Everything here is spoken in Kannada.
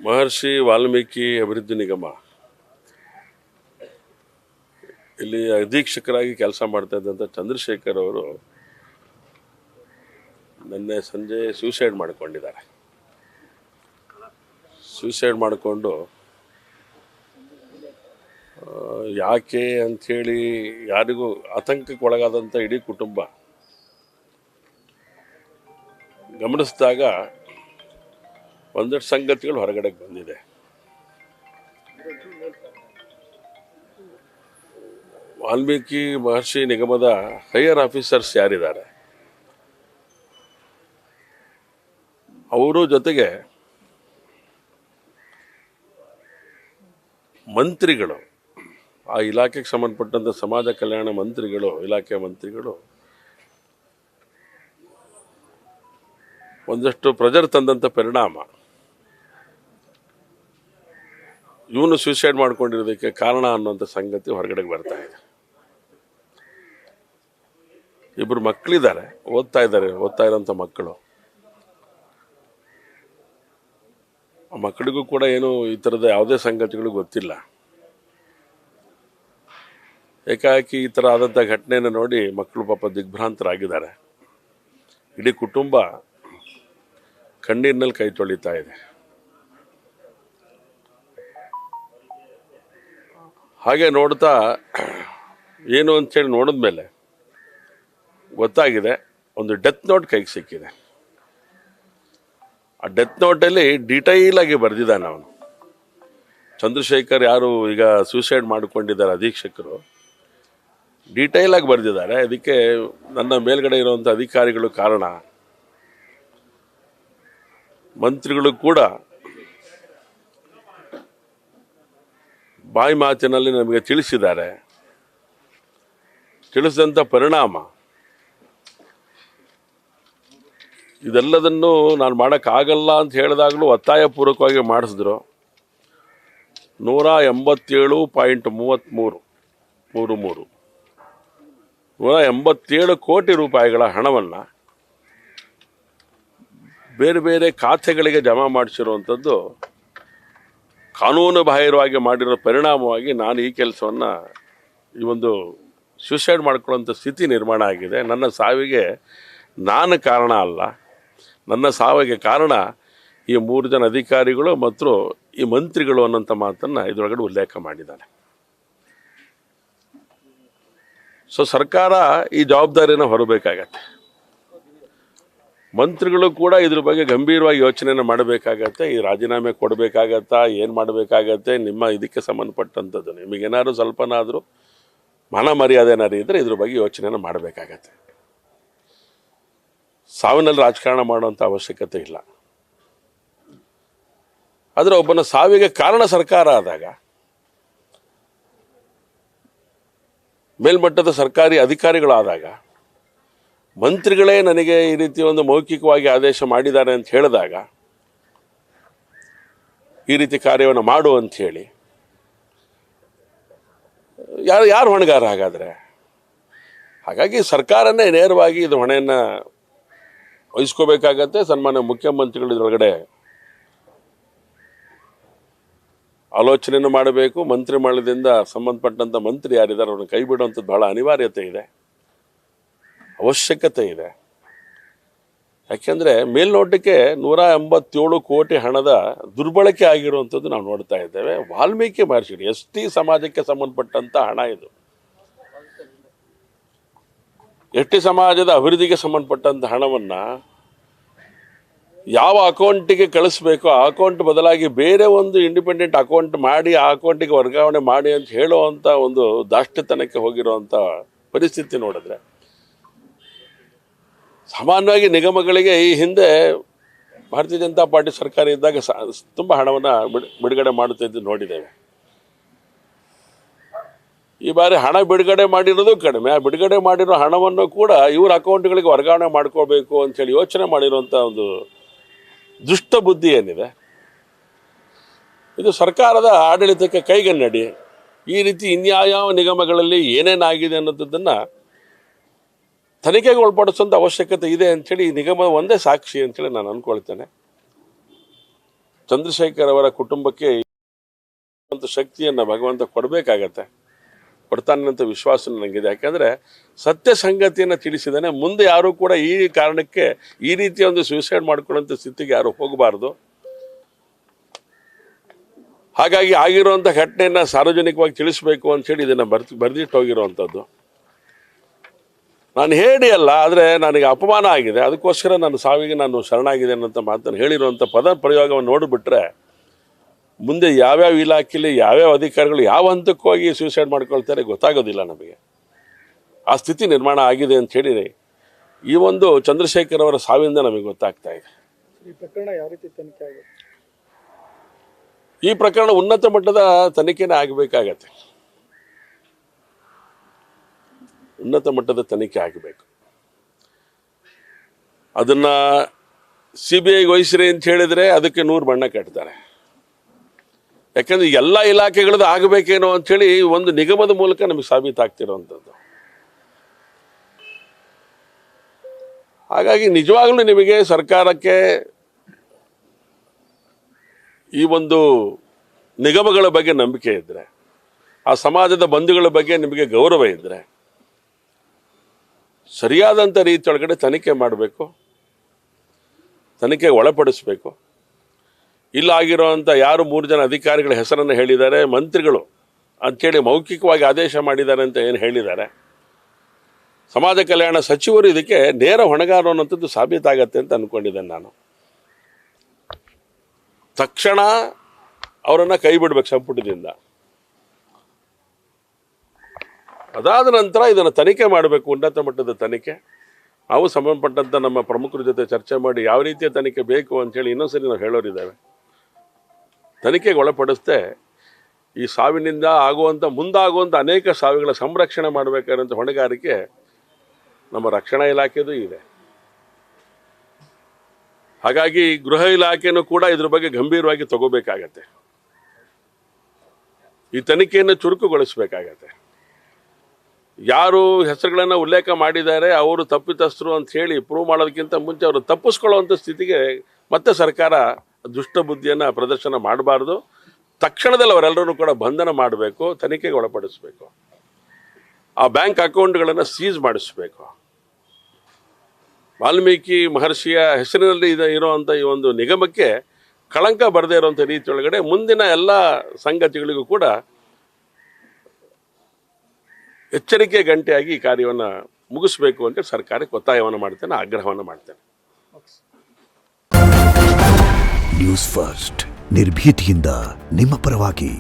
ಮಹರ್ಷಿ ವಾಲ್ಮೀಕಿ ಅಭಿವೃದ್ಧಿ ನಿಗಮ ಇಲ್ಲಿ ಅಧೀಕ್ಷಕರಾಗಿ ಕೆಲಸ ಮಾಡ್ತಾ ಇದ್ದಂಥ ಚಂದ್ರಶೇಖರ್ ಅವರು ನಿನ್ನೆ ಸಂಜೆ ಸೂಸೈಡ್ ಮಾಡಿಕೊಂಡಿದ್ದಾರೆ. ಸೂಸೈಡ್ ಮಾಡಿಕೊಂಡು ಯಾಕೆ ಅಂಥೇಳಿ ಯಾರಿಗೂ ಆತಂಕಕ್ಕೆ ಒಳಗಾದಂಥ ಇಡೀ ಕುಟುಂಬ ಗಮನಿಸಿದಾಗ ಒಂದಷ್ಟು ಸಂಗತಿಗಳು ಹೊರಗಡೆಗೆ ಬಂದಿದೆ. ವಾಲ್ಮೀಕಿ ಮಹರ್ಷಿ ನಿಗಮದ ಹೈಯರ್ ಆಫೀಸರ್ಸ್ ಯಾರಿದ್ದಾರೆ ಅವರು ಜೊತೆಗೆ ಮಂತ್ರಿಗಳು, ಆ ಇಲಾಖೆಗೆ ಸಂಬಂಧಪಟ್ಟಂಥ ಸಮಾಜ ಕಲ್ಯಾಣ ಮಂತ್ರಿಗಳು, ಇಲಾಖೆ ಮಂತ್ರಿಗಳು ಒಂದಷ್ಟು ಪ್ರೆಜರ್ ತಂದಂಥ ಪರಿಣಾಮ ಇವನು ಸೂಸೈಡ್ ಮಾಡ್ಕೊಂಡಿರೋದಕ್ಕೆ ಕಾರಣ ಅನ್ನುವಂಥ ಸಂಗತಿ ಹೊರಗಡೆಗೆ ಬರ್ತಾ ಇದೆ. ಇಬ್ಬರು ಮಕ್ಕಳಿದ್ದಾರೆ, ಓದ್ತಾ ಇರೋಂಥ ಮಕ್ಕಳು. ಆ ಮಕ್ಕಳಿಗೂ ಕೂಡ ಏನು ಈ ಥರದ ಯಾವುದೇ ಸಂಗತಿಗಳು ಗೊತ್ತಿಲ್ಲ. ಏಕಾಏಕಿ ಈ ಥರ ಆದಂಥ ಘಟನೆಯನ್ನು ನೋಡಿ ಮಕ್ಕಳು ಪಾಪ ದಿಗ್ಭ್ರಾಂತರಾಗಿದ್ದಾರೆ. ಇಡೀ ಕುಟುಂಬ ಕಣ್ಣೀರಿನಲ್ಲಿ ಕೈ ತೊಳಿತಾ ಇದೆ. ಹಾಗೆ ನೋಡ್ತಾ ಏನು ಅಂಥೇಳಿ ನೋಡಿದ್ಮೇಲೆ ಗೊತ್ತಾಗಿದೆ, ಒಂದು ಡೆತ್ ನೋಟ್ ಕೈಗೆ ಸಿಕ್ಕಿದೆ. ಆ ಡೆತ್ ನೋಟಲ್ಲಿ ಡೀಟೈಲ್ ಆಗಿ ಬರೆದಿದ್ದಾನೆ ಅವನು. ಚಂದ್ರಶೇಖರ್ ಯಾರು ಈಗ ಸೂಸೈಡ್ ಮಾಡಿಕೊಂಡಿದ್ದಾರೆ ಅಧೀಕ್ಷಕರು, ಡೀಟೈಲ್ ಆಗಿ ಬರೆದಿದ್ದಾರೆ. ಅದಕ್ಕೆ ನನ್ನ ಮೇಲ್ಗಡೆ ಇರುವಂಥ ಅಧಿಕಾರಿಗಳು ಕಾರಣ, ಮಂತ್ರಿಗಳು ಕೂಡ ಬಾಯಿ ಮಾತಿನಲ್ಲಿ ನಮಗೆ ತಿಳಿಸಿದ್ದಾರೆ. ತಿಳಿಸಿದಂಥ ಪರಿಣಾಮ ಇದೆಲ್ಲದನ್ನು ನಾನು ಮಾಡೋಕ್ಕಾಗಲ್ಲ ಅಂತ ಹೇಳಿದಾಗಲೂ ಒತ್ತಾಯಪೂರ್ವಕವಾಗಿ ಮಾಡಿಸಿದ್ರು. 187.33 187 ಕೋಟಿ ರೂಪಾಯಿಗಳ ಹಣವನ್ನು ಬೇರೆ ಬೇರೆ ಖಾತೆಗಳಿಗೆ ಜಮಾ ಮಾಡಿಸಿರುವಂಥದ್ದು ಕಾನೂನು ಬಾಹಿರವಾಗಿ ಮಾಡಿರೋ ಪರಿಣಾಮವಾಗಿ ನಾನು ಈ ಕೆಲಸವನ್ನು, ಈ ಒಂದು ಸೂಸೈಡ್ ಮಾಡ್ಕೊಳ್ಳೋಂಥ ಸ್ಥಿತಿ ನಿರ್ಮಾಣ ಆಗಿದೆ. ನನ್ನ ಸಾವಿಗೆ ನಾನು ಕಾರಣ ಅಲ್ಲ, ನನ್ನ ಸಾವಿಗೆ ಕಾರಣ ಈ 3 ಜನ ಅಧಿಕಾರಿಗಳು ಮತ್ತು ಈ ಮಂತ್ರಿಗಳು ಅನ್ನೋಂಥ ಮಾತನ್ನು ಇದರೊಳಗಡೆ ಉಲ್ಲೇಖ ಮಾಡಿದ್ದಾನೆ. ಸೊ ಸರ್ಕಾರ ಈ ಜವಾಬ್ದಾರಿಯನ್ನು ಹೊರಬೇಕಾಗತ್ತೆ. ಮಂತ್ರಿಗಳು ಕೂಡ ಇದ್ರ ಬಗ್ಗೆ ಗಂಭೀರವಾಗಿ ಯೋಚನೆಯನ್ನು ಮಾಡಬೇಕಾಗತ್ತೆ. ಈ ರಾಜೀನಾಮೆ ಕೊಡಬೇಕಾಗತ್ತಾ, ಏನು ಮಾಡಬೇಕಾಗತ್ತೆ, ನಿಮ್ಮ ಇದಕ್ಕೆ ಸಂಬಂಧಪಟ್ಟಂಥದ್ದು ನಿಮಗೇನಾದ್ರು ಸ್ವಲ್ಪನಾದರೂ ಮಾನ ಮರ್ಯಾದೆ ಏನಾದ್ರು ಇದ್ದರೆ ಇದ್ರ ಬಗ್ಗೆ ಯೋಚನೆಯನ್ನು ಮಾಡಬೇಕಾಗತ್ತೆ. ಸಾವಿನಲ್ಲಿ ರಾಜಕಾರಣ ಮಾಡುವಂಥ ಅವಶ್ಯಕತೆ ಇಲ್ಲ. ಆದರೆ ಒಬ್ಬನ ಸಾವಿಗೆ ಕಾರಣ ಸರ್ಕಾರ ಆದಾಗ, ಮೇಲ್ಮಟ್ಟದ ಸರ್ಕಾರಿ ಅಧಿಕಾರಿಗಳಾದಾಗ, ಮಂತ್ರಿಗಳೇ ನನಗೆ ಈ ರೀತಿ ಒಂದು ಮೌಖಿಕವಾಗಿ ಆದೇಶ ಮಾಡಿದ್ದಾರೆ ಅಂತ ಹೇಳಿದಾಗ ಈ ರೀತಿ ಕಾರ್ಯವನ್ನು ಮಾಡು ಅಂತ ಹೇಳಿ ಯಾರು ಹೊಣೆಗಾರ ಹಾಗಾದರೆ? ಹಾಗಾಗಿ ಸರ್ಕಾರನೇ ನೇರವಾಗಿ ಇದು ಹೊಣೆಯನ್ನು ವಹಿಸ್ಕೋಬೇಕಾಗತ್ತೆ. ಸನ್ಮಾನ್ಯ ಮುಖ್ಯಮಂತ್ರಿಗಳು ಇದರೊಳಗಡೆ ಆಲೋಚನೆಯನ್ನು ಮಾಡಬೇಕು. ಮಂತ್ರಿ ಮಂಡಲದಿಂದ ಸಂಬಂಧಪಟ್ಟಂಥ ಮಂತ್ರಿ ಯಾರಿದ್ದಾರೆ ಅವ್ರನ್ನ ಕೈ ಬಿಡುವಂಥದ್ದು ಬಹಳ ಅನಿವಾರ್ಯತೆ ಇದೆ, ಅವಶ್ಯಕತೆ ಇದೆ. ಯಾಕೆಂದರೆ ಮೇಲ್ನೋಟಕ್ಕೆ 187 ಕೋಟಿ ಹಣದ ದುರ್ಬಳಕೆ ಆಗಿರುವಂಥದ್ದು ನಾವು ನೋಡ್ತಾ ಇದ್ದೇವೆ. ವಾಲ್ಮೀಕಿ ಮಹರ್ಷಿ ST ಸಮಾಜಕ್ಕೆ ಸಂಬಂಧಪಟ್ಟಂಥ ಹಣ ಇದು. ST ಸಮಾಜದ ಅಭಿವೃದ್ಧಿಗೆ ಸಂಬಂಧಪಟ್ಟಂಥ ಹಣವನ್ನು ಯಾವ ಅಕೌಂಟಿಗೆ ಕಳಿಸ್ಬೇಕು ಆ ಅಕೌಂಟ್ ಬದಲಾಗಿ ಬೇರೆ ಒಂದು ಇಂಡಿಪೆಂಡೆಂಟ್ ಅಕೌಂಟ್ ಮಾಡಿ ಆ ಅಕೌಂಟಿಗೆ ವರ್ಗಾವಣೆ ಮಾಡಿ ಅಂತ ಹೇಳುವಂಥ ಒಂದು ದಾಷ್ಟ್ಯತನಕ್ಕೆ ಹೋಗಿರುವಂಥ ಪರಿಸ್ಥಿತಿ ನೋಡಿದ್ರೆ, ಸಾಮಾನ್ಯವಾಗಿ ನಿಗಮಗಳಿಗೆ ಈ ಹಿಂದೆ ಭಾರತೀಯ ಜನತಾ ಪಾರ್ಟಿ ಸರ್ಕಾರ ಇದ್ದಾಗ ತುಂಬ ಹಣವನ್ನು ಬಿಡುಗಡೆ ಮಾಡುತ್ತಿದ್ದು ನೋಡಿದ್ದೇವೆ. ಈ ಬಾರಿ ಹಣ ಬಿಡುಗಡೆ ಮಾಡಿರೋದು ಕಡಿಮೆ. ಆ ಬಿಡುಗಡೆ ಮಾಡಿರೋ ಹಣವನ್ನು ಕೂಡ ಇವ್ರ ಅಕೌಂಟ್ಗಳಿಗೆ ವರ್ಗಾವಣೆ ಮಾಡ್ಕೋಬೇಕು ಅಂಥೇಳಿ ಯೋಚನೆ ಮಾಡಿರುವಂಥ ಒಂದು ದುಷ್ಟ ಬುದ್ಧಿ ಏನಿದೆ, ಇದು ಸರ್ಕಾರದ ಆಡಳಿತಕ್ಕೆ ಕೈಗನ್ನಡಿ. ಈ ರೀತಿ ಇನ್ಯಾವ ನಿಗಮಗಳಲ್ಲಿ ಏನೇನಾಗಿದೆ ಅನ್ನೋದನ್ನು ತನಿಖೆಗೆ ಒಳಪಡಿಸುವಂಥ ಅವಶ್ಯಕತೆ ಇದೆ ಅಂಥೇಳಿ ಈ ನಿಗಮ ಒಂದೇ ಸಾಕ್ಷಿ ಅಂಥೇಳಿ ನಾನು ಅಂದ್ಕೊಳ್ತೇನೆ. ಚಂದ್ರಶೇಖರ್ ಅವರ ಕುಟುಂಬಕ್ಕೆ ಒಂದು ಶಕ್ತಿಯನ್ನು ಭಗವಂತ ಕೊಡಬೇಕಾಗತ್ತೆ, ಕೊಡ್ತಾನೆ ಅಂತ ವಿಶ್ವಾಸ ನನಗಿದೆ. ಯಾಕಂದರೆ ಸತ್ಯ ಸಂಗತಿಯನ್ನು ತಿಳಿಸಿದ್ದಾನೆ. ಮುಂದೆ ಯಾರೂ ಕೂಡ ಈ ಕಾರಣಕ್ಕೆ ಈ ರೀತಿಯ ಒಂದು ಸೂಸೈಡ್ ಮಾಡ್ಕೊಳ್ಳೋಂಥ ಸ್ಥಿತಿಗೆ ಯಾರು ಹೋಗಬಾರ್ದು. ಹಾಗಾಗಿ ಆಗಿರುವಂಥ ಘಟನೆಯನ್ನು ಸಾರ್ವಜನಿಕವಾಗಿ ತಿಳಿಸಬೇಕು ಅಂಥೇಳಿ ಇದನ್ನು ಬರೆದಿಟ್ಟು ಹೋಗಿರುವಂಥದ್ದು. ನಾನು ಹೇಳಿ ಅಲ್ಲ, ಆದರೆ ನನಗೆ ಅಪಮಾನ ಆಗಿದೆ, ಅದಕ್ಕೋಸ್ಕರ ನನ್ನ ಸಾವಿಗೆ ನಾನು ಶರಣಾಗಿದೆ ಅನ್ನೋಂಥ ಮಾತನ್ನು ಹೇಳಿರುವಂಥ ಪದ ಪ್ರಯೋಗವನ್ನು ನೋಡಿಬಿಟ್ರೆ ಮುಂದೆ ಯಾವ್ಯಾವ ಇಲಾಖೆಯಲ್ಲಿ ಯಾವ್ಯಾವ ಅಧಿಕಾರಿಗಳು ಯಾವ ಹಂತಕ್ಕೆ ಹೋಗಿ ಸೂಸೈಡ್ ಮಾಡ್ಕೊಳ್ತಾರೆ ಗೊತ್ತಾಗೋದಿಲ್ಲ ನಮಗೆ. ಆ ಸ್ಥಿತಿ ನಿರ್ಮಾಣ ಆಗಿದೆ ಅಂತ ಹೇಳಿ ಈ ಒಂದು ಚಂದ್ರಶೇಖರ್ ಅವರ ಸಾವಿಂದ ನಮಗೆ ಗೊತ್ತಾಗ್ತಾ ಇದೆ. ಈ ಪ್ರಕರಣ ಯಾವ ರೀತಿ ತನಿಖೆ ಆಗುತ್ತೆ? ಈ ಪ್ರಕರಣ ಉನ್ನತ ಮಟ್ಟದ ತನಿಖೆನೇ ಆಗಬೇಕಾಗತ್ತೆ. ಉನ್ನತ ಮಟ್ಟದ ತನಿಖೆ ಆಗಬೇಕು. ಅದನ್ನು CBIಗೆ ವಹಿಸ್ರಿ ಅಂತ ಹೇಳಿದರೆ ಅದಕ್ಕೆ 100 ಬಣ್ಣ ಕಟ್ತಾರೆ. ಯಾಕಂದರೆ ಎಲ್ಲ ಇಲಾಖೆಗಳದ್ದು ಆಗಬೇಕೇನೋ ಅಂಥೇಳಿ ಒಂದು ನಿಗಮದ ಮೂಲಕ ನಮಗೆ ಸಾಬೀತಾಗ್ತಿರೋವಂಥದ್ದು. ಹಾಗಾಗಿ ನಿಜವಾಗ್ಲೂ ನಿಮಗೆ ಸರ್ಕಾರಕ್ಕೆ ಈ ಒಂದು ನಿಗಮಗಳ ಬಗ್ಗೆ ನಂಬಿಕೆ ಇದ್ದರೆ, ಆ ಸಮಾಜದ ಬಂಧುಗಳ ಬಗ್ಗೆ ನಿಮಗೆ ಗೌರವ ಇದ್ದರೆ ಸರಿಯಾದಂಥ ರೀತಿಯೊಳಗಡೆ ತನಿಖೆ ಮಾಡಬೇಕು, ತನಿಖೆಗೆ ಒಳಪಡಿಸಬೇಕು. ಇಲ್ಲಾಗಿರೋವಂಥ ಯಾರು 3 ಜನ ಅಧಿಕಾರಿಗಳ ಹೆಸರನ್ನು ಹೇಳಿದ್ದಾರೆ, ಮಂತ್ರಿಗಳು ಅಂಥೇಳಿ ಮೌಖಿಕವಾಗಿ ಆದೇಶ ಮಾಡಿದ್ದಾರೆ ಅಂತ ಏನು ಹೇಳಿದ್ದಾರೆ, ಸಮಾಜ ಕಲ್ಯಾಣ ಸಚಿವರು ಇದಕ್ಕೆ ನೇರ ಹೊಣೆಗಾರರು ಅನ್ನೋಂಥದ್ದು ಸಾಬೀತಾಗತ್ತೆ ಅಂತ ಅಂದ್ಕೊಂಡಿದ್ದೇನೆ ನಾನು. ತಕ್ಷಣ ಅವರನ್ನು ಕೈ ಬಿಡಬೇಕು ಸಂಪುಟದಿಂದ. ಅದಾದ ನಂತರ ಇದನ್ನು ತನಿಖೆ ಮಾಡಬೇಕು, ಉನ್ನತ ಮಟ್ಟದ ತನಿಖೆ. ನಾವು ಸಂಬಂಧಪಟ್ಟಂಥ ನಮ್ಮ ಪ್ರಮುಖರ ಜೊತೆ ಚರ್ಚೆ ಮಾಡಿ ಯಾವ ರೀತಿಯ ತನಿಖೆ ಬೇಕು ಅಂಥೇಳಿ ಇನ್ನೊಂದ್ಸರಿ ನಾವು ಹೇಳೋರಿದ್ದೇವೆ. ತನಿಖೆಗೆ ಒಳಪಡಿಸ್ದೆ ಈ ಸಾವಿನಿಂದ ಮುಂದಾಗುವಂಥ ಅನೇಕ ಸಾವಿಗಳ ಸಂರಕ್ಷಣೆ ಮಾಡಬೇಕಾದಂಥ ಹೊಣೆಗಾರಿಕೆ ನಮ್ಮ ರಕ್ಷಣಾ ಇಲಾಖೆದು ಇದೆ. ಹಾಗಾಗಿ ಗೃಹ ಇಲಾಖೆನೂ ಕೂಡ ಇದ್ರ ಬಗ್ಗೆ ಗಂಭೀರವಾಗಿ ತಗೋಬೇಕಾಗತ್ತೆ. ಈ ತನಿಖೆಯನ್ನು ಚುರುಕುಗೊಳಿಸಬೇಕಾಗತ್ತೆ. ಯಾರು ಹೆಸರುಗಳನ್ನು ಉಲ್ಲೇಖ ಮಾಡಿದ್ದಾರೆ ಅವರು ತಪ್ಪಿತಸ್ಥರು ಅಂತ ಹೇಳಿ ಪ್ರೂವ್ ಮಾಡೋದಕ್ಕಿಂತ ಮುಂಚೆ ಅವರು ತಪ್ಪಿಸ್ಕೊಳ್ಳುವಂಥ ಸ್ಥಿತಿಗೆ ಮತ್ತೆ ಸರ್ಕಾರ ದುಷ್ಟ ಬುದ್ಧಿಯನ್ನು ಪ್ರದರ್ಶನ ಮಾಡಬಾರ್ದು. ತಕ್ಷಣದಲ್ಲಿ ಅವರೆಲ್ಲರೂ ಕೂಡ ಬಂಧನ ಮಾಡಬೇಕು, ತನಿಖೆಗೆ ಒಳಪಡಿಸಬೇಕು. ಆ ಬ್ಯಾಂಕ್ ಅಕೌಂಟ್ಗಳನ್ನು ಸೀಸ್ ಮಾಡಿಸಬೇಕು. ವಾಲ್ಮೀಕಿ ಮಹರ್ಷಿಯ ಹೆಸರಿನಲ್ಲಿ ಇರುವಂಥ ಈ ಒಂದು ನಿಗಮಕ್ಕೆ ಕಳಂಕ ಬರದೇ ಇರುವಂಥ ರೀತಿಯೊಳಗಡೆ ಮುಂದಿನ ಎಲ್ಲ ಸಂಗತಿಗಳಿಗೂ ಕೂಡ ಎಚ್ಚರಿಕೆ ಗಂಟೆಯಾಗಿ ಈ ಕಾರ್ಯವನ್ನು ಮುಗಿಸ್ಬೇಕು ಅಂತ ಸರ್ಕಾರಕ್ಕೆ ಒತ್ತಾಯವನ್ನು ಮಾಡ್ತೇನೆ, ಆಗ್ರಹವನ್ನು ಮಾಡ್ತೇನೆ. ನ್ಯೂಸ್ ಫಸ್ಟ್ ನಿರ್ಭೀತಿಯಿಂದ ನಿಮ್ಮ ಪರವಾಗಿ.